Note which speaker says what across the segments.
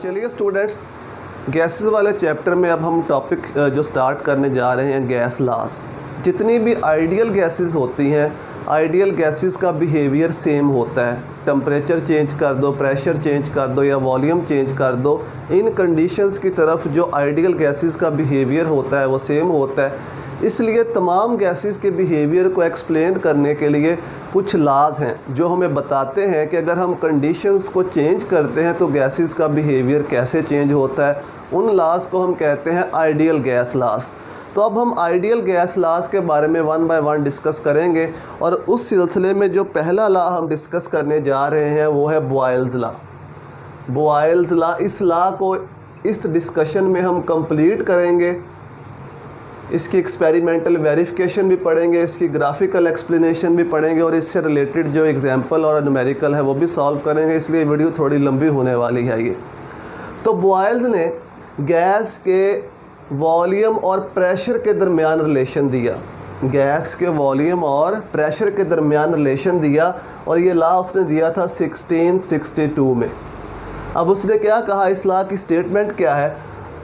Speaker 1: चलिए students, gases वाले chapter में अब हम टॉपिक जो स्टार्ट करने जा रहे हैं गैस लॉस। जितनी भी आइडियल गैसेस होती हैं, आइडियल गैसेस का बिहेवियर सेम होता है। टेम्परेचर चेंज कर दो, प्रेशर चेंज कर दो या वॉल्यूम चेंज कर दो, इन कंडीशंस की तरफ जो आइडियल गैसेस का बिहेवियर होता है वो सेम होता है। इसलिए तमाम गैसेस के बिहेवियर को एक्सप्लेन करने के लिए कुछ लॉज हैं जो हमें बताते हैं कि अगर हम कंडीशंस को चेंज करते हैं तो गैसेस का बिहेवियर कैसे चेंज होता है। उन लॉज को हम कहते हैं आइडियल गैस लॉज। तो अब हम आइडियल गैस लॉज के बारे में वन बाय वन डिस्कस करेंगे और उस सिलसिले में जो पहला लॉ हम डिस्कस करने जा रहे हैं वो है बॉयल्स लॉ। बॉयल्स लॉ, इस लॉ को इस डिस्कशन में हम कंप्लीट करेंगे। इसकी एक्सपेरिमेंटल वेरिफिकेशन भी पढ़ेंगे, इसकी ग्राफिकल एक्सप्लेनेशन भी पढ़ेंगे और इससे रिलेटेड जो एग्जाम्पल और न्यूमेरिकल है वो भी सॉल्व करेंगे। इसलिए वीडियो थोड़ी लंबी होने वाली है ये। तो बॉयल्स ने गैस के वॉल्यूम और प्रेशर के दरमियान रिलेशन दिया, गैस के वॉल्यूम और प्रेशर के दरमियान रिलेशन दिया और ये लॉ उसने दिया था 1662 में। अब उसने क्या कहा, इस लॉ की स्टेटमेंट क्या है?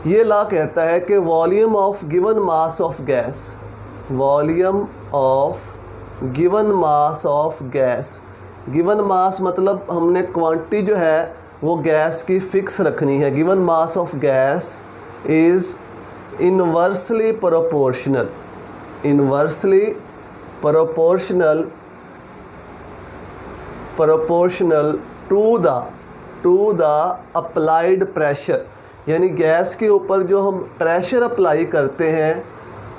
Speaker 1: ये लॉ कहता है कि volume of given mass of gas, volume of given mass of gas, given mass मतलब हमने क्वांटिटी जो है वो गैस की फ़िक्स रखनी है। Given mass of gas is inversely proportional, inversely proportional to the applied pressure. यानी गैस के ऊपर जो हम प्रेशर अप्लाई करते हैं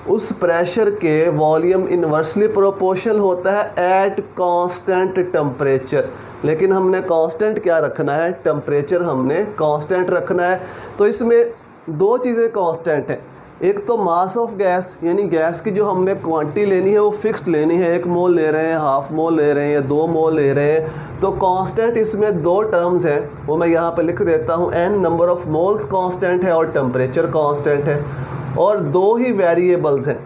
Speaker 1: उस प्रेशर के वॉल्यूम इन्वर्सली प्रोपोर्शनल होता है एट कांस्टेंट टेम्परेचर। लेकिन हमने कांस्टेंट क्या रखना है? टेम्परेचर हमने कांस्टेंट रखना है। तो इसमें दो चीज़ें कांस्टेंट हैं, एक तो मास ऑफ गैस यानी गैस की जो हमने क्वांटिटी लेनी है वो फिक्स्ड लेनी है, 1 मोल ले रहे हैं, हाफ मोल ले रहे हैं या 2 मोल ले रहे हैं। तो कांस्टेंट इसमें दो टर्म्स हैं, वो मैं यहाँ पे लिख देता हूँ। n number of moles constant है और टेम्परेचर कांस्टेंट है। और दो ही वेरिएबल्स हैं,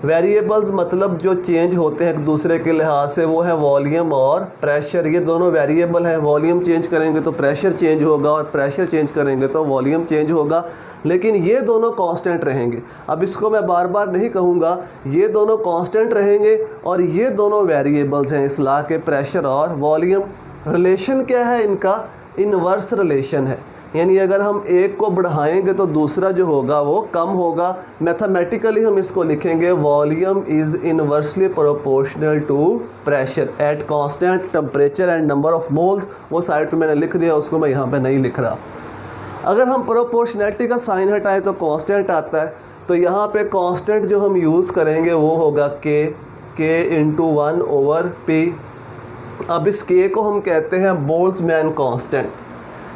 Speaker 1: वेरिएबल्स मतलब जो चेंज होते हैं एक दूसरे के लिहाज से, वो है वॉल्यूम और प्रेशर। ये दोनों वेरिएबल हैं। वॉल्यूम चेंज करेंगे तो प्रेशर चेंज होगा और प्रेशर चेंज करेंगे तो वॉल्यूम चेंज होगा, लेकिन ये दोनों कांस्टेंट रहेंगे। अब इसको मैं बार बार नहीं कहूँगा, ये दोनों कांस्टेंट रहेंगे और ये दोनों वेरिएबल्स हैं इस लॉ के, प्रेशर और वॉल्यूम। रिलेशन क्या है इनका? इनवर्स रिलेशन है, यानी अगर हम एक को बढ़ाएंगे तो दूसरा जो होगा वो कम होगा। मैथमेटिकली हम इसको लिखेंगे volume is inversely proportional to pressure at constant temperature and number of moles. वो साइड पे मैंने लिख दिया, उसको मैं यहाँ पे नहीं लिख रहा। अगर हम प्रोपोर्शनैलिटी का साइन हटाएं तो कांस्टेंट आता है। तो यहाँ पे कांस्टेंट जो हम यूज़ करेंगे वो होगा के इंटू 1/p। अब इस के को हम कहते हैं बोल्ट्जमैन कांस्टेंट।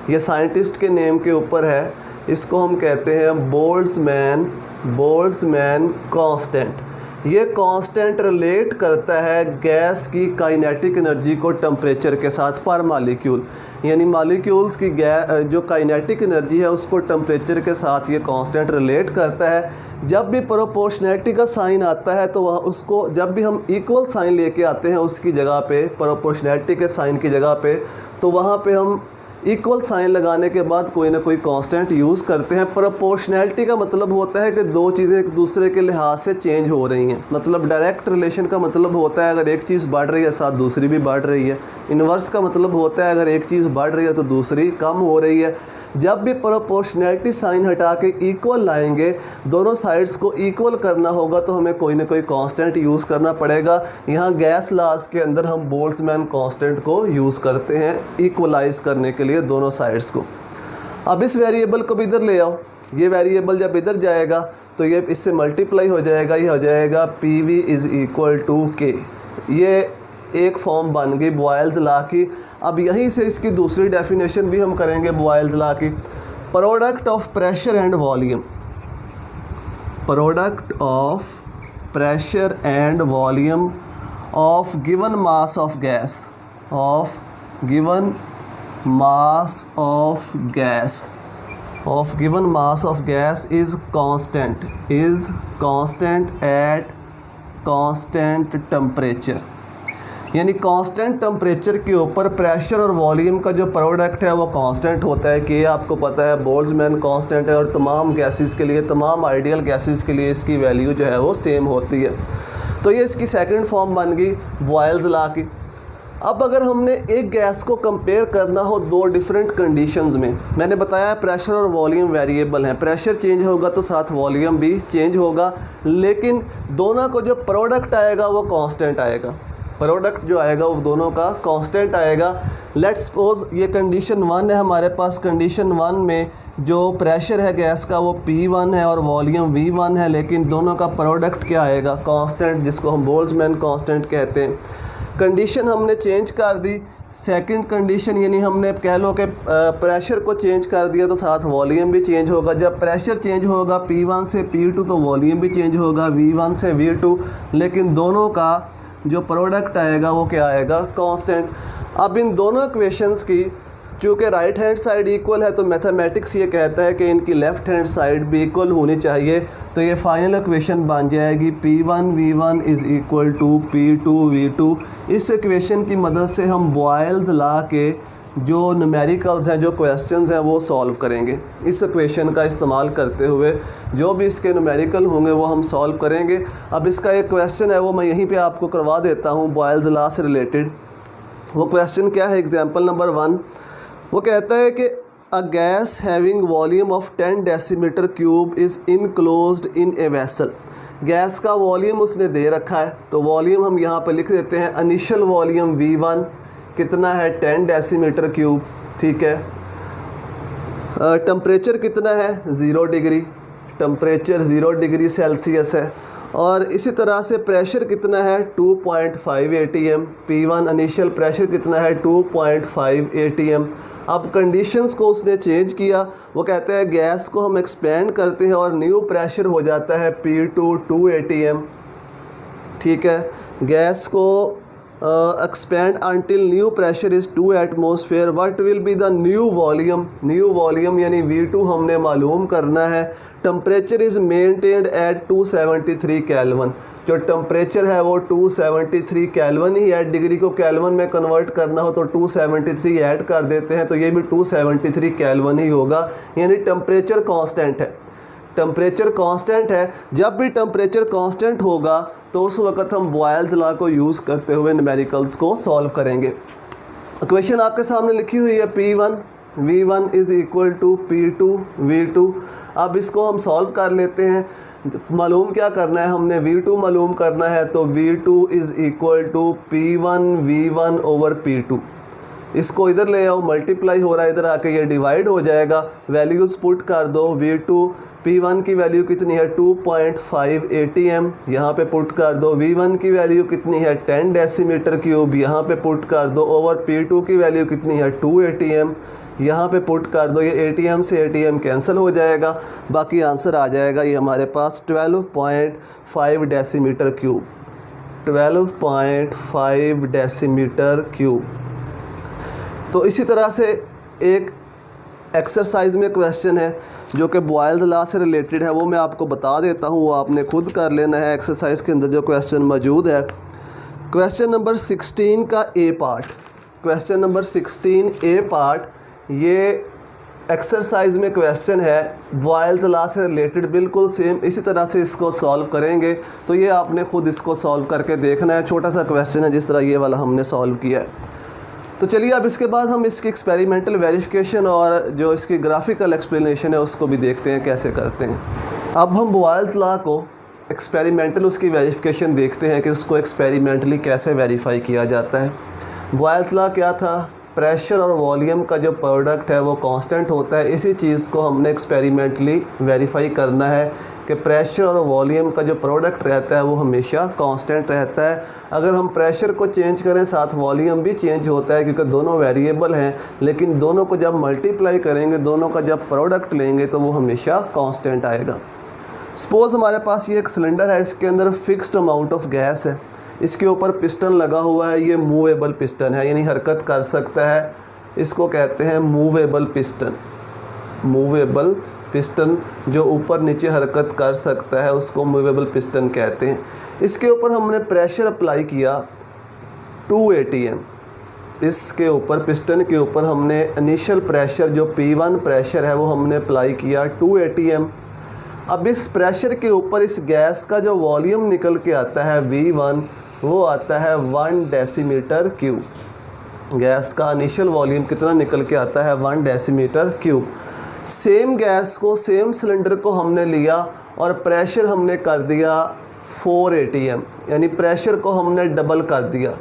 Speaker 1: ये साइंटिस्ट के नेम के ऊपर है, इसको हम कहते हैं बोल्ट्जमैन कांस्टेंट। ये कांस्टेंट रिलेट करता है गैस की काइनेटिक एनर्जी को टेम्परेचर के साथ पर मॉलिक्यूल, यानी मॉलिक्यूल्स की जो काइनेटिक एनर्जी है उसको टेम्परेचर के साथ ये कांस्टेंट रिलेट करता है। जब भी प्रोपोर्शनैलिटी का साइन आता है तो वह उसको, जब भी हम इक्वल साइन लेके आते हैं उसकी जगह पे, प्रोपोर्शनैलिटी के साइन की जगह पे, तो वहाँ पे हम इक्वल साइन लगाने के बाद कोई ना कोई कांस्टेंट यूज़ करते हैं। प्रोपोर्शनैलिटी का मतलब होता है कि दो चीज़ें एक दूसरे के लिहाज से चेंज हो रही हैं। मतलब डायरेक्ट रिलेशन का मतलब होता है अगर एक चीज़ बढ़ रही है साथ दूसरी भी बढ़ रही है। इन्वर्स का मतलब होता है अगर एक चीज़ बढ़ रही है तो दूसरी कम हो रही है। जब भी प्रोपोर्शनैलिटी साइन हटा के इक्वल लाएंगे, दोनों साइड्स को इक्वल करना होगा तो हमें कोई ना कोई कांस्टेंट यूज़ करना पड़ेगा। यहाँ गैस लॉज के अंदर हम बोल्ट्जमैन कांस्टेंट को यूज़ करते हैं इक्वलाइज करने के लिए दोनों साइड्स को। अब इस वेरिएबल को भी इधर ले आओ, ये वेरिएबल जब इधर जाएगा तो ये इससे मल्टीप्लाई हो जाएगा, ये हो जाएगा PV is equal to K। ये एक फॉर्म बन गई बॉयल्स लॉ की। अब यहीं से इसकी दूसरी डेफिनेशन भी हम करेंगे बॉयल्स लॉ की। Product of pressure and volume, product of pressure and volume of given mass of gas, of given mass of gas is constant at constant temperature। यानी कांस्टेंट टेम्परेचर के ऊपर प्रेशर और volume का जो product है वो constant होता है कि आपको पता है बोल्ट्जमैन कांस्टेंट है, और तमाम गैसेस के लिए, तमाम आइडियल गैसेस के लिए इसकी वैल्यू जो है वो सेम होती है। तो ये इसकी सेकंड फॉर्म बन गई बॉयल्स लॉ की। अब अगर हमने एक गैस को कंपेयर करना हो दो डिफरेंट कंडीशंस में, मैंने बताया प्रेशर और वॉल्यूम वेरिएबल हैं, प्रेशर चेंज होगा तो साथ वॉल्यूम भी चेंज होगा, लेकिन दोनों को जो प्रोडक्ट आएगा वो कांस्टेंट आएगा। प्रोडक्ट जो आएगा वो दोनों का कांस्टेंट आएगा। लेट्स सपोज ये कंडीशन 1 है हमारे पास। कंडीशन 1 में जो प्रेशर है गैस का वो P1 है और वॉल्यूम V1 है, लेकिन दोनों का प्रोडक्ट क्या आएगा? कांस्टेंट, जिसको हम बोल्ट्जमैन कांस्टेंट कहते हैं। कंडीशन हमने चेंज कर दी, सेकंड कंडीशन यानी हमने कह लो कि प्रेशर को चेंज कर दिया तो साथ वॉल्यूम भी चेंज होगा। जब प्रेशर चेंज होगा P1 से P2 तो वॉल्यूम भी चेंज होगा V1 से V2, लेकिन दोनों का जो प्रोडक्ट आएगा वो क्या आएगा? कांस्टेंट। अब इन दोनों इक्वेशंस की चूँकि राइट हैंड साइड इक्वल है तो मैथमेटिक्स ये कहता है कि इनकी लेफ़्ट हैंड साइड भी इक्वल होनी चाहिए। तो ये फाइनल इक्वेशन बन जाएगी P1 V1 is equal to P2 V2। इस इक्वेशन की मदद से हम बॉयल्स लॉ के जो न्यूमेरिकल्स हैं, जो क्वेश्चंस हैं वो सॉल्व करेंगे। इस इक्वेशन का इस्तेमाल करते हुए जो भी इसके न्यूमेरिकल होंगे वो हम सॉल्व करेंगे। अब इसका एक क्वेश्चन है वो मैं यहीं पे आपको करवा देता हूँ बॉयल्स लॉ से रिलेटेड। वो क्वेश्चन क्या है? एग्जांपल नंबर 1 वो कहता है कि a gas having volume of 10 decimetre cube is enclosed in a vessel. Gas का वॉल्यूम उसने दे रखा है, तो वॉल्यूम हम यहाँ पर लिख देते हैं। इनिशियल वॉल्यूम V1 कितना है? 10 डेसीमीटर क्यूब, ठीक है। टेम्परेचर कितना है? 0 डिग्री, टेम्परेचर 0 डिग्री सेल्सियस है। और इसी तरह से प्रेशर कितना है? 2.5 atm। P1 इनिशियल प्रेशर कितना है? 2.5 atm। अब कंडीशंस को उसने चेंज किया। वो कहते हैं गैस को हम एक्सपेंड करते हैं और न्यू प्रेशर हो जाता है P2 2 atm, ठीक है। गैस को expand until new pressure is 2 atmosphere, what will be the new volume? New volume यानी V2 हमने मालूम करना है। Temperature is maintained eight 273 kelvin. जो टेम्परेचर है वो 273 केल्विन ही है। डिग्री को केल्विन में कन्वर्ट करना हो तो 273 ऐड कर देते हैं, तो ये भी 273 केल्विन ही होगा, यानी टेम्परेचर कांस्टेंट है। टेम्परेचर कांस्टेंट है। जब भी टेम्परेचर कांस्टेंट होगा तो उस वक्त हम बॉयल्स लॉ को यूज़ करते हुए न्यूमेरिकल्स को सॉल्व करेंगे। इक्वेशन आपके सामने लिखी हुई है P1 V1 is equal to P2 V2। अब इसको हम सॉल्व कर लेते हैं। मालूम क्या करना है? हमने V2 मालूम करना है, तो V2 is equal to P1 V1 over P2। इसको इधर ले आओ, मल्टीप्लाई हो रहा है, इधर आके ये डिवाइड हो जाएगा। वैल्यूज़ पुट कर दो। V2 P1 की वैल्यू कितनी है? 2.5 atm, यहाँ पे पुट कर दो। V1 की वैल्यू कितनी है? 10 डेसीमीटर क्यूब, यहाँ पे पुट कर दो। ओवर P2 की वैल्यू कितनी है? 2 atm, यहाँ पे पुट कर दो। ये ATM से ATM कैंसिल हो जाएगा, बाकी आंसर आ जाएगा ये हमारे पास 12.5 डेसीमीटर क्यूब। 12.5 decimetre cube. तो इसी तरह से एक एक्सरसाइज में क्वेश्चन है जो कि बॉयल्स लॉ से रिलेटेड है, वो मैं आपको बता देता हूँ, वो आपने खुद कर लेना है। एक्सरसाइज के अंदर जो क्वेश्चन मौजूद है, क्वेश्चन नंबर 16 का ए पार्ट, क्वेश्चन नंबर 16 ए पार्ट, ये एक्सरसाइज में क्वेश्चन है बॉयल्स लॉ से रिलेटेड, बिल्कुल सेम इसी तरह से इसको सॉल्व करेंगे। तो ये आपने खुद इसको सॉल्व करके देखना है। छोटा सा क्वेश्चन है जिस तरह ये वाला हमने सॉल्व किया है। तो चलिए अब इसके बाद हम इसकी एक्सपेरिमेंटल वेरिफिकेशन और जो इसकी ग्राफिकल एक्सप्लेनेशन है उसको भी देखते हैं कैसे करते हैं। अब हम बॉयल्स लॉ को एक्सपेरिमेंटल उसकी वेरिफिकेशन देखते हैं कि उसको एक्सपेरिमेंटली कैसे वेरीफाई किया जाता है। बॉयल्स लॉ क्या था? प्रेशर और वॉल्यूम का जो प्रोडक्ट है वो कांस्टेंट होता है। इसी चीज़ को हमने एक्सपेरिमेंटली वेरीफाई करना है कि प्रेशर और वॉल्यूम का जो प्रोडक्ट रहता है वो हमेशा कांस्टेंट रहता है। अगर हम प्रेशर को चेंज करें साथ वॉल्यूम भी चेंज होता है, क्योंकि दोनों वेरिएबल हैं, लेकिन दोनों को जब मल्टीप्लाई करेंगे, दोनों का जब प्रोडक्ट लेंगे तो वो हमेशा कांस्टेंट आएगा। सपोज़ हमारे पास ये एक सिलेंडर है, इसके अंदर फिक्स्ड अमाउंट ऑफ गैस है, इसके ऊपर पिस्टन लगा हुआ है, ये मूवेबल पिस्टन है यानी हरकत कर सकता है, इसको कहते हैं मूवेबल पिस्टन। मूवेबल पिस्टन जो ऊपर नीचे हरकत कर सकता है उसको मूवेबल पिस्टन कहते हैं। इसके ऊपर हमने प्रेशर अप्लाई किया, 2 atm। इसके ऊपर पिस्टन के ऊपर हमने इनिशियल प्रेशर जो P1 प्रेशर है वो हमने अप्लाई किया 2 atm। अब इस प्रेशर के ऊपर इस गैस का जो वॉल्यूम निकल के आता है V1 वो आता है 1 डेसीमीटर क्यूब। गैस का इनिशियल वॉल्यूम कितना निकल के आता है 1 डेसीमीटर क्यूब। सेम गैस को सेम सिलेंडर को हमने लिया और प्रेशर हमने कर दिया 4 atm, यानी प्रेशर को हमने डबल कर दिया।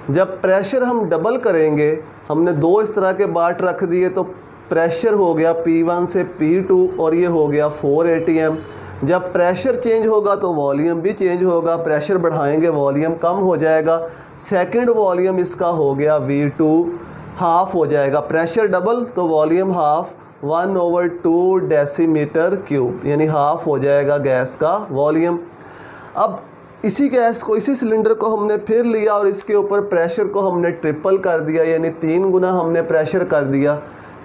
Speaker 1: जब प्रेशर हम डबल करेंगे, हमने दो इस तरह के बाट रख दिए तो प्रेशर हो गया P1 से P2 और ये हो गया 4 atm। जब प्रेशर चेंज होगा तो वॉल्यूम भी चेंज होगा, प्रेशर बढ़ाएंगे वॉल्यूम कम हो जाएगा। सेकंड वॉल्यूम इसका हो गया V2 हाफ हो जाएगा, प्रेशर डबल तो वॉल्यूम हाफ 1/2 डेसीमीटर क्यूब, यानी हाफ हो जाएगा गैस का वॉल्यूम। अब इसी गैस को इसी सिलेंडर को हमने फिर लिया और इसके ऊपर प्रेशर को हमने ट्रिपल कर दिया, यानी 3 गुना हमने प्रेशर कर दिया।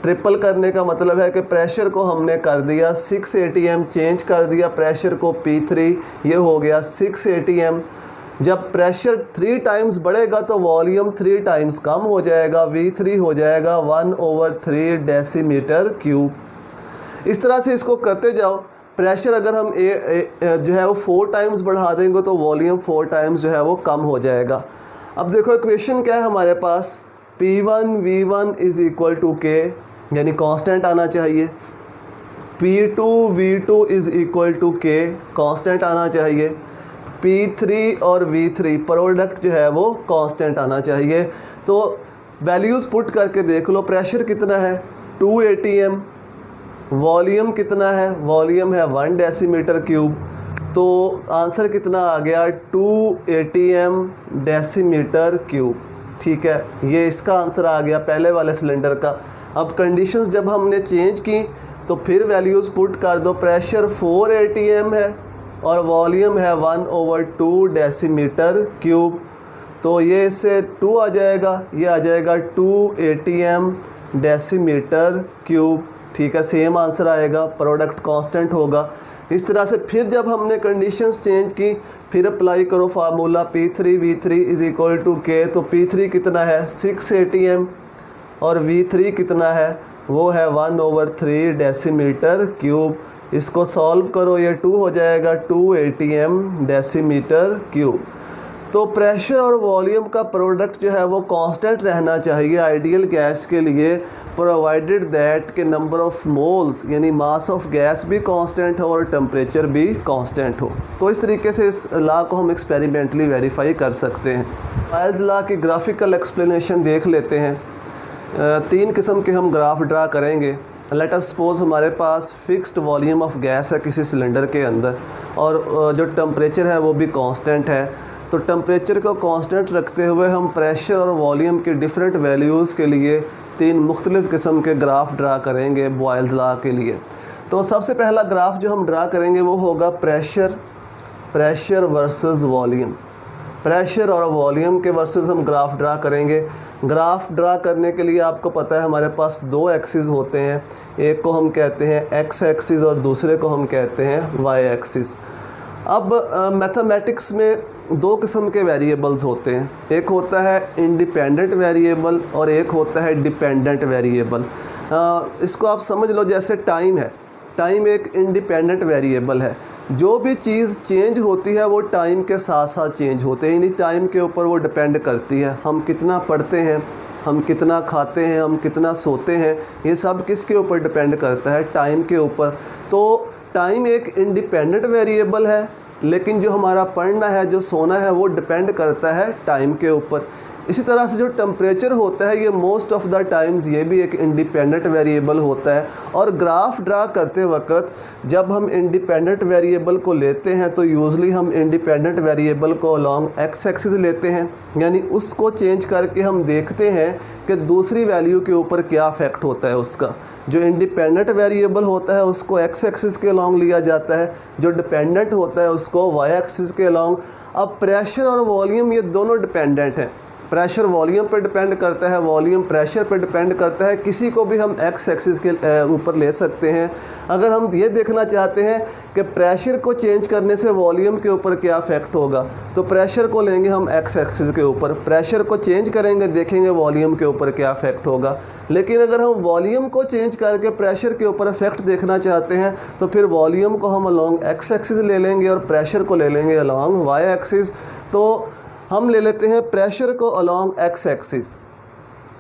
Speaker 1: ट्रिपल करने का मतलब है कि प्रेशर को हमने कर दिया 6 atm, चेंज कर दिया प्रेशर को P3, ये हो गया 6 atm। जब प्रेशर 3 टाइम्स बढ़ेगा तो वॉल्यूम 3 टाइम्स कम हो जाएगा, V3 हो जाएगा 1/3 डेसीमीटर क्यूब। इस तरह से इसको करते जाओ। प्रेशर अगर हम जो है वो 4 टाइम्स बढ़ा देंगे तो वॉल्यूम 4 टाइम्स जो है वो कम हो जाएगा। अब देखो इक्वेशन क्या है हमारे पास, P1 V1 is equal to K, यानी कांस्टेंट आना चाहिए। P2 V2 is equal to K, constant आना चाहिए। P3 और V3 प्रोडक्ट जो है वो कांस्टेंट आना चाहिए। तो वैल्यूज़ पुट करके देख लो, प्रेशर कितना है 2 atm, वॉल्यूम कितना है, वॉल्यूम है 1 डेसीमीटर क्यूब, तो आंसर कितना आ गया 2 atm डेसीमीटर क्यूब। ठीक है, ये इसका आंसर आ गया पहले वाले सिलेंडर का। अब कंडीशंस जब हमने चेंज की तो फिर वैल्यूज़ पुट कर दो, प्रेशर 4 atm है और वॉल्यूम है 1/2 डेसीमीटर क्यूब, तो ये इससे 2 आ जाएगा, ये आ जाएगा 2 atm डेसीमीटर क्यूब। ठीक है, सेम आंसर आएगा, प्रोडक्ट कांस्टेंट होगा। इस तरह से फिर जब हमने कंडीशंस चेंज की फिर अप्लाई करो formula P3 V3 is equal to K। तो P3 कितना है 6 atm और V3 कितना है वो है 1/3 डेसीमीटर क्यूब। इसको सॉल्व करो, ये 2 हो जाएगा 2 atm डेसीमीटर क्यूब। तो प्रेशर और वॉल्यूम का प्रोडक्ट जो है वो कांस्टेंट रहना चाहिए आइडियल गैस के लिए, प्रोवाइडेड दैट के नंबर ऑफ मोल्स यानी मास ऑफ गैस भी कांस्टेंट हो और टेम्परेचर भी कांस्टेंट हो। तो इस तरीके से इस लॉ को हम एक्सपेरिमेंटली वेरीफाई कर सकते हैं। बॉयल्स लॉ की ग्राफिकल एक्सप्लेनेशन देख लेते हैं। 3 किस्म के हम ग्राफ ड्रा करेंगे। लेट अस सपोज हमारे पास फिक्स्ड वॉल्यूम ऑफ गैस है किसी सिलेंडर के अंदर और जो टेम्परेचर है वो भी कांस्टेंट है। तो टेम्परेचर को कांस्टेंट रखते हुए हम प्रेशर और वॉल्यूम के डिफरेंट वैल्यूज़ के लिए 3 मुख्तलिफ़ किस्म के ग्राफ ड्रा करेंगे बॉयल्स लॉ के लिए। तो सबसे पहला ग्राफ जो हम ड्रा करेंगे वो होगा प्रेशर वर्सेस वॉल्यूम। प्रेशर और वॉल्यूम के वर्सेस हम ग्राफ ड्रा करेंगे। ग्राफ ड्रा करने के लिए आपको पता है हमारे पास 2 एक्सिस होते हैं, एक को हम कहते हैं एक्स एक्सिस और दूसरे को हम कहते हैं वाई एक्सिस। अब मैथमेटिक्स में 2 किस्म के वेरिएबल्स होते हैं, एक होता है इंडिपेंडेंट वेरिएबल और एक होता है डिपेंडेंट वेरिएबल। इसको आप समझ लो जैसे टाइम है, टाइम एक इंडिपेंडेंट वेरिएबल है। जो भी चीज़ चेंज होती है वो टाइम के साथ साथ चेंज होते हैं, यानी टाइम के ऊपर वो डिपेंड करती है। हम कितना पढ़ते हैं, हम कितना खाते हैं, हम कितना सोते हैं, ये सब किसके ऊपर डिपेंड करता है, टाइम के ऊपर। तो टाइम एक इंडिपेंडेंट वेरिएबल है, लेकिन जो हमारा पढ़ना है, जो सोना है, वो डिपेंड करता है टाइम के ऊपर। इसी तरह से जो टेम्परेचर होता है ये मोस्ट ऑफ़ द टाइम्स ये भी एक इंडिपेंडेंट वेरिएबल होता है। और ग्राफ ड्रा करते वक्त जब हम इंडिपेंडेंट वेरिएबल को लेते हैं तो यूजली हम इंडिपेंडेंट वेरिएबल को अलॉन्ग एक्स एक्सिस लेते हैं, यानी उसको चेंज करके हम देखते हैं कि दूसरी वैल्यू के ऊपर क्या अफेक्ट होता है उसका। जो इंडिपेंडेंट वेरिएबल होता है उसको एक्स एक्सिस के अलॉन्ग लिया जाता है, जो डिपेंडेंट होता है उसको वाई एक्सिस के अलॉन्ग। अब प्रेशर और वॉल्यूम ये दोनों डिपेंडेंट हैं, प्रेशर वॉल्यूम पे डिपेंड करता है, वॉल्यूम प्रेशर पे डिपेंड करता है। किसी को भी हम एक्स एक्सिस के ऊपर ले सकते हैं। अगर हम ये देखना चाहते हैं कि प्रेशर को चेंज करने से वॉल्यूम के ऊपर क्या इफेक्ट होगा, तो प्रेशर को लेंगे हम एक्स एक्सिस के ऊपर, प्रेशर को चेंज करेंगे, देखेंगे वॉल्यूम के ऊपर क्या इफेक्ट होगा। लेकिन अगर हम वॉल्यूम को चेंज करके प्रेशर के ऊपर इफेक्ट देखना चाहते हैं तो फिर वॉल्यूम को हम अलॉन्ग एक्स एक्सिस ले लेंगे और प्रेशर को ले लेंगे अलॉन्ग वाई एक्सिस। तो हम ले लेते हैं प्रेशर को अलॉन्ग एक्स एक्सिस।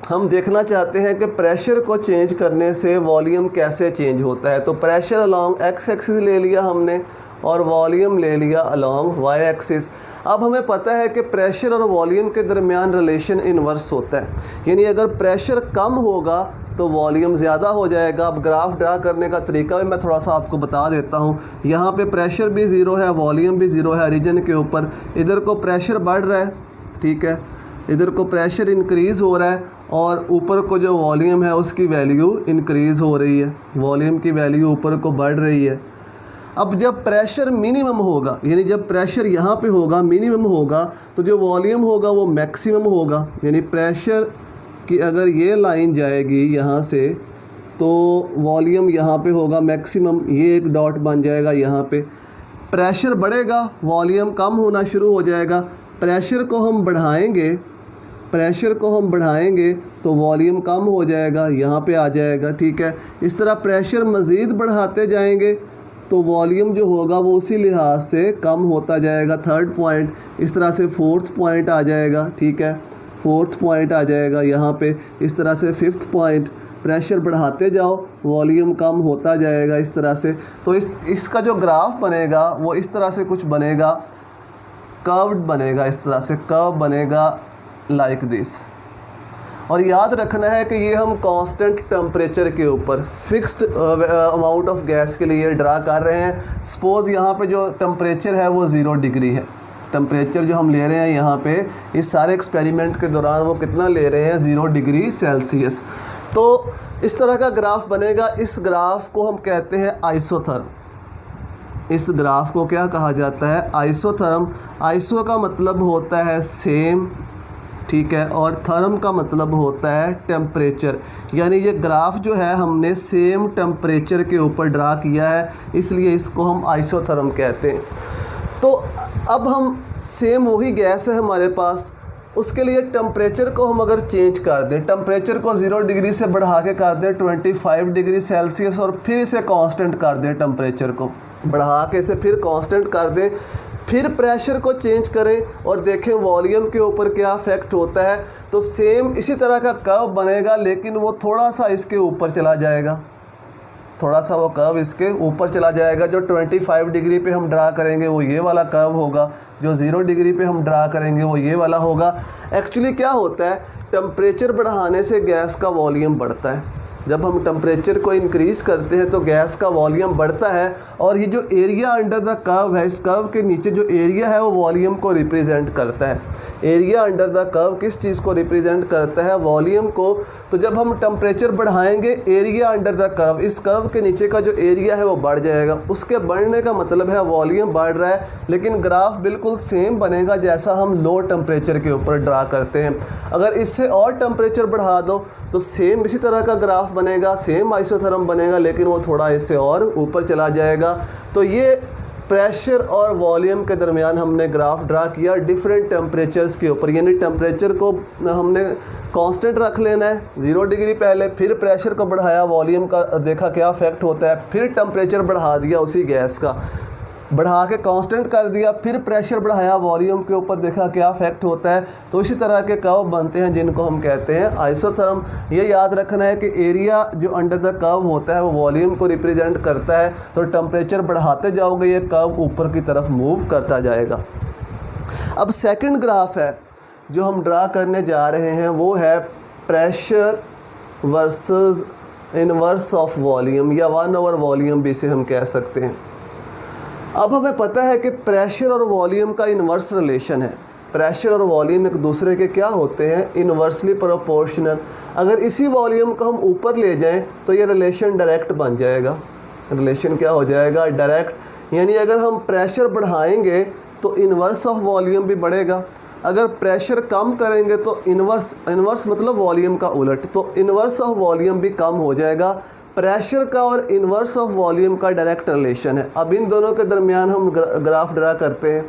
Speaker 1: हम देखना चाहते हैं कि प्रेशर को चेंज करने से वॉल्यूम कैसे चेंज होता है, तो प्रेशर अलॉन्ग एक्स एक्सिस ले लिया हमने और वॉल्यूम ले लिया अलॉन्ग वाई एक्सिस। अब हमें पता है कि प्रेशर और वॉल्यूम के दरमियान रिलेशन इन्वर्स होता है, यानी अगर प्रेशर कम होगा तो वॉल्यूम ज़्यादा हो जाएगा। अब ग्राफ ड्रा करने का तरीका भी मैं थोड़ा सा आपको बता देता हूँ। यहाँ पे प्रेशर भी ज़ीरो है, वॉल्यूम भी ज़ीरो है रीजन के ऊपर। इधर को प्रेशर बढ़ रहा है, ठीक है, इधर को प्रेशर इंक्रीज़ हो रहा है और ऊपर को जो वॉल्यूम है उसकी वैल्यू इंक्रीज़ हो रही है, वॉल्यूम की वैल्यू ऊपर को बढ़ रही है। अब जब प्रेशर मिनिमम होगा, यानी जब प्रेशर यहाँ पे होगा मिनिमम होगा, तो जो वॉल्यूम होगा वो मैक्सिमम होगा। यानी प्रेशर की अगर ये लाइन जाएगी यहाँ से तो वॉल्यूम यहाँ पे होगा मैक्सिमम, ये एक डॉट बन जाएगा यहाँ पे। प्रेशर बढ़ेगा, वॉल्यूम कम होना शुरू हो जाएगा। प्रेशर को हम बढ़ाएंगे, प्रेशर को हम बढ़ाएंगे तो वॉल्यूम कम हो जाएगा, यहाँ पे आ जाएगा, ठीक है। इस तरह प्रेशर मज़ीद बढ़ाते जाएंगे तो वॉल्यूम जो होगा वो उसी लिहाज से कम होता जाएगा। थर्ड पॉइंट, इस तरह से फोर्थ पॉइंट आ जाएगा, ठीक है, फोर्थ पॉइंट आ जाएगा यहाँ पे। इस तरह से फिफ्थ पॉइंट, प्रेशर बढ़ाते जाओ वॉल्यूम कम होता जाएगा इस तरह से। तो इसका जो ग्राफ बनेगा वो इस तरह से कुछ बनेगा, कर्व्ड बनेगा, इस तरह से कर्व बनेगा लाइक दिस। और याद रखना है कि ये हम कांस्टेंट टेम्परेचर के ऊपर फिक्स्ड अमाउंट ऑफ गैस के लिए ड्रा कर रहे हैं। सपोज़ यहाँ पे जो टेम्परेचर है वो 0 डिग्री है, टेम्परेचर जो हम ले रहे हैं यहाँ पे इस सारे एक्सपेरिमेंट के दौरान वो कितना ले रहे हैं, 0 डिग्री सेल्सियस। तो इस तरह का ग्राफ बनेगा। इस ग्राफ को हम कहते हैं आइसोथर्म। इस ग्राफ को क्या कहा जाता है, आइसोथर्म। आइसो का मतलब होता है सेम, ठीक है, और थर्म का मतलब होता है टेम्परेचर। यानी ये ग्राफ जो है हमने सेम टेम्परेचर के ऊपर ड्रा किया है, इसलिए इसको हम आइसोथर्म कहते हैं। तो अब हम सेम वही गैस है हमारे पास, उसके लिए टेम्परेचर को हम अगर चेंज कर दें, टेम्परेचर को 0 डिग्री से बढ़ा के कर दें 25 डिग्री सेल्सियस और फिर इसे कांस्टेंट कर दें, टेम्परेचर को बढ़ा के इसे फिर कांस्टेंट कर दें, फिर प्रेशर को चेंज करें और देखें वॉल्यूम के ऊपर क्या इफेक्ट होता है, तो सेम इसी तरह का कर्व बनेगा, लेकिन वो थोड़ा सा इसके ऊपर चला जाएगा, थोड़ा सा वो कर्व इसके ऊपर चला जाएगा। जो 25 डिग्री पे हम ड्रा करेंगे वो ये वाला कर्व होगा, जो 0 डिग्री पे हम ड्रा करेंगे वो ये वाला होगा। एक्चुअली क्या होता है, टेम्परेचर बढ़ाने से गैस का वॉल्यूम बढ़ता है। जब हम टेम्परेचर को इंक्रीज़ करते हैं तो गैस का वॉल्यूम बढ़ता है, और ये जो एरिया अंडर द कर्व है, इस कर्व के नीचे जो एरिया है वो वॉल्यूम को रिप्रेजेंट करता है। एरिया अंडर द कर्व किस चीज़ को रिप्रेजेंट करता है, वॉल्यूम को। तो जब हम टेम्परेचर बढ़ाएंगे, एरिया अंडर द कर्व, इस कर्व के नीचे का जो एरिया है वो बढ़ जाएगा। उसके बढ़ने का मतलब है वॉल्यूम बढ़ रहा है, लेकिन ग्राफ बिल्कुल सेम बनेगा जैसा हम लो टेम्परेचर के ऊपर ड्रा करते हैं। अगर इससे और टेम्परेचर बढ़ा दो तो सेम इसी तरह का ग्राफ बनेगा, सेम आइसोथर्म बनेगा, लेकिन वो थोड़ा इससे और ऊपर चला जाएगा। तो ये प्रेशर और वॉल्यूम के दरमियान हमने ग्राफ ड्रा किया डिफरेंट टेम्परेचर्स के ऊपर। यानी टेम्परेचर को हमने कांस्टेंट रख लेना है 0 डिग्री पहले, फिर प्रेशर को बढ़ाया, वॉल्यूम का देखा क्या इफेक्ट होता है, फिर टेम्परेचर बढ़ा दिया उसी गैस का, बढ़ा के कांस्टेंट कर दिया, फिर प्रेशर बढ़ाया वॉल्यूम के ऊपर, देखा क्या इफेक्ट होता है। तो इसी तरह के कर्व बनते हैं जिनको हम कहते हैं आइसोथर्म। ये याद रखना है कि एरिया जो अंडर द कर्व होता है वो वॉल्यूम को रिप्रेजेंट करता है। तो टेम्परेचर बढ़ाते जाओगे ये कर्व ऊपर की तरफ मूव करता जाएगा। अब सेकंड ग्राफ है जो हम ड्रा करने जा रहे हैं, वो है pressure versus inverse of volume, या 1/वॉल्यूम भी इसे हम कह सकते हैं। अब हमें पता है कि प्रेशर और वॉल्यूम का इन्वर्स रिलेशन है। प्रेशर और वॉल्यूम एक दूसरे के क्या होते हैं, इन्वर्सली प्रोपोर्शनल। अगर इसी वॉल्यूम को हम ऊपर ले जाएं तो ये रिलेशन डायरेक्ट बन जाएगा। रिलेशन क्या हो जाएगा, डायरेक्ट। यानी अगर हम प्रेशर बढ़ाएंगे तो इन्वर्स ऑफ वॉल्यूम भी बढ़ेगा, अगर प्रेशर कम करेंगे तो इन्वर्स मतलब वॉल्यूम का उलट, तो इन्वर्स ऑफ वॉल्यूम भी कम हो जाएगा। प्रेशर का और इन्वर्स ऑफ वॉल्यूम का डायरेक्ट रिलेशन है। अब इन दोनों के दरमियान हम ग्राफ ड्रा करते हैं।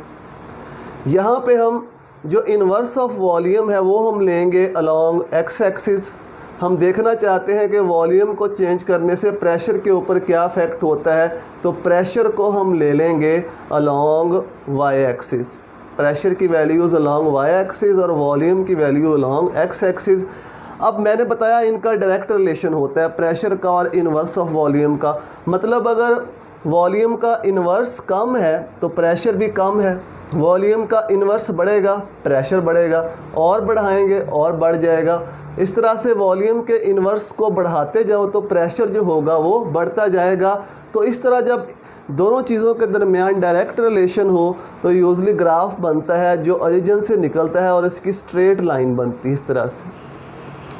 Speaker 1: यहाँ पे हम जो इन्वर्स ऑफ वॉल्यूम है वो हम लेंगे अलोंग एक्स एक्सिस। हम देखना चाहते हैं कि वॉल्यूम को चेंज करने से प्रेशर के ऊपर क्या इफेक्ट होता है, तो प्रेशर को हम ले लेंगे अलोंग वाई एक्सिस। प्रेशर की वैल्यूज़ अलोंग वाई एक्सिस और वॉल्यूम की वैल्यू अलोंग एक्स एक्सिस। अब मैंने बताया इनका डायरेक्ट रिलेशन होता है प्रेशर का और इन्वर्स ऑफ वॉल्यूम का। मतलब अगर वॉल्यूम का इन्वर्स कम है तो प्रेशर भी कम है, वॉल्यूम का इन्वर्स बढ़ेगा प्रेशर बढ़ेगा, और बढ़ाएंगे और बढ़ जाएगा। इस तरह से वॉल्यूम के इन्वर्स को बढ़ाते जाओ तो प्रेशर जो होगा वो बढ़ता जाएगा। तो इस तरह जब दोनों चीज़ों के दरमियान डायरेक्ट रिलेशन हो तो यूजली ग्राफ बनता है जो ओरिजिन से निकलता है और इसकी स्ट्रेट लाइन बनती है। इस तरह से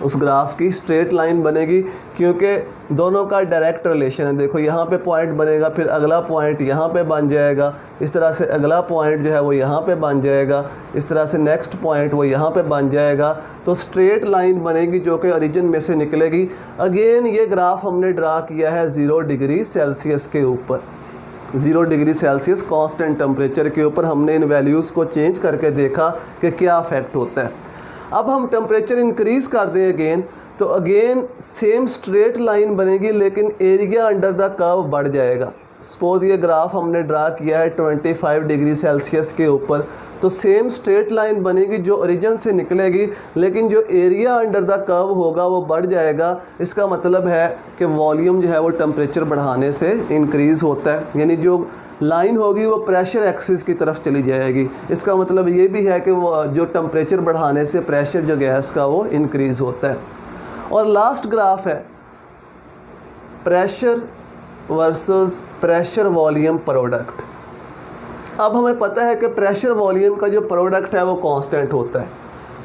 Speaker 1: उस ग्राफ की स्ट्रेट लाइन बनेगी क्योंकि दोनों का डायरेक्ट रिलेशन है। देखो यहाँ पे पॉइंट बनेगा, फिर अगला पॉइंट यहाँ पे बन जाएगा, इस तरह से अगला पॉइंट जो है वो यहाँ पे बन जाएगा, इस तरह से नेक्स्ट पॉइंट वो यहाँ पे बन जाएगा। तो स्ट्रेट लाइन बनेगी जो कि ओरिजिन में से निकलेगी। अगेन ये ग्राफ हमने ड्रा किया है 0 डिग्री सेल्सियस के ऊपर, 0 डिग्री सेल्सियस कांस्टेंट टेम्परेचर के ऊपर हमने इन वैल्यूज़ को चेंज करके देखा कि क्या इफेक्ट होता है। अब हम टेम्परेचर इंक्रीज़ कर दें अगेन, तो अगेन सेम स्ट्रेट लाइन बनेगी लेकिन एरिया अंडर द कर्व बढ़ जाएगा। सपोज़ ये ग्राफ हमने ड्रा किया है 25 डिग्री सेल्सियस के ऊपर, तो सेम स्ट्रेट लाइन बनेगी जो ओरिजिन से निकलेगी, लेकिन जो एरिया अंडर द कर्व होगा वो बढ़ जाएगा। इसका मतलब है कि वॉल्यूम जो है वो टेम्परेचर बढ़ाने से इंक्रीज़ होता है, यानी जो लाइन होगी वो प्रेशर एक्सिस की तरफ चली जाएगी। इसका मतलब ये भी है कि वो जो टेम्परेचर बढ़ाने से प्रेशर जो गैस का वो इंक्रीज़ होता है। और लास्ट ग्राफ है pressure versus pressure volume product. अब हमें पता है कि प्रेशर वॉल्यूम का जो प्रोडक्ट है वो कांस्टेंट होता है।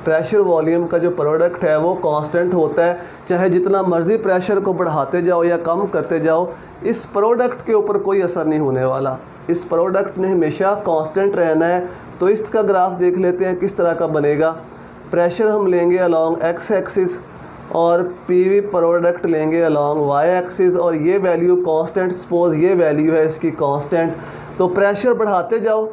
Speaker 1: प्रेशर वॉल्यूम का जो प्रोडक्ट है वो कांस्टेंट होता है, चाहे जितना मर्ज़ी प्रेशर को बढ़ाते जाओ या कम करते जाओ, इस प्रोडक्ट के ऊपर कोई असर नहीं होने वाला। इस प्रोडक्ट ने हमेशा कांस्टेंट रहना है। तो इसका ग्राफ देख लेते हैं किस तरह का बनेगा। प्रेशर हम लेंगे अलोंग एक्स एक्सिस और पीवी प्रोडक्ट लेंगे अलोंग वाई एक्सिस, और ये वैल्यू कांस्टेंट, सपोज़ ये वैल्यू है इसकी कांस्टेंट। तो प्रेशर बढ़ाते जाओ,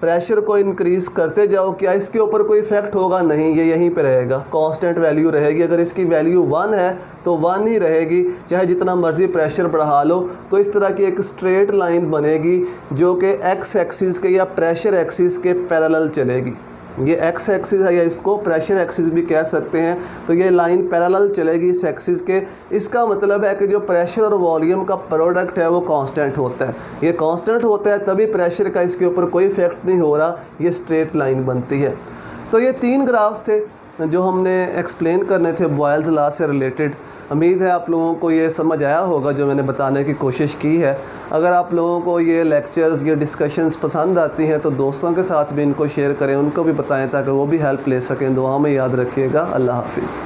Speaker 1: प्रेशर को इंक्रीज़ करते जाओ, क्या इसके ऊपर कोई इफेक्ट होगा? नहीं, ये यहीं पे रहेगा, कांस्टेंट वैल्यू रहेगी। अगर इसकी वैल्यू 1 है तो 1 ही रहेगी, चाहे जितना मर्ज़ी प्रेशर बढ़ा लो। तो इस तरह की एक स्ट्रेट लाइन बनेगी जो कि एक्स एक्सिस के या प्रेशर एक्सिस के पैरेलल चलेगी। ये एक्स एक्सिस है या इसको प्रेशर एक्सिस भी कह सकते हैं। तो ये लाइन पैरेलल चलेगी इस एक्सिस के। इसका मतलब है कि जो प्रेशर और वॉल्यूम का प्रोडक्ट है वो कांस्टेंट होता है। ये कांस्टेंट होता है तभी प्रेशर का इसके ऊपर कोई इफेक्ट नहीं हो रहा, ये स्ट्रेट लाइन बनती है। तो ये 3 ग्राफ्स थे जो हमने एक्सप्लेन करने थे बॉयल्स लॉ से रिलेटेड। उम्मीद है आप लोगों को ये समझ आया होगा जो मैंने बताने की कोशिश की है। अगर आप लोगों को ये लेक्चर्स या डिस्कशंस पसंद आती हैं तो दोस्तों के साथ भी इनको शेयर करें, उनको भी बताएं ताकि वो भी हेल्प ले सकें। दुआ में याद रखिएगा। अल्लाह हाफिज़।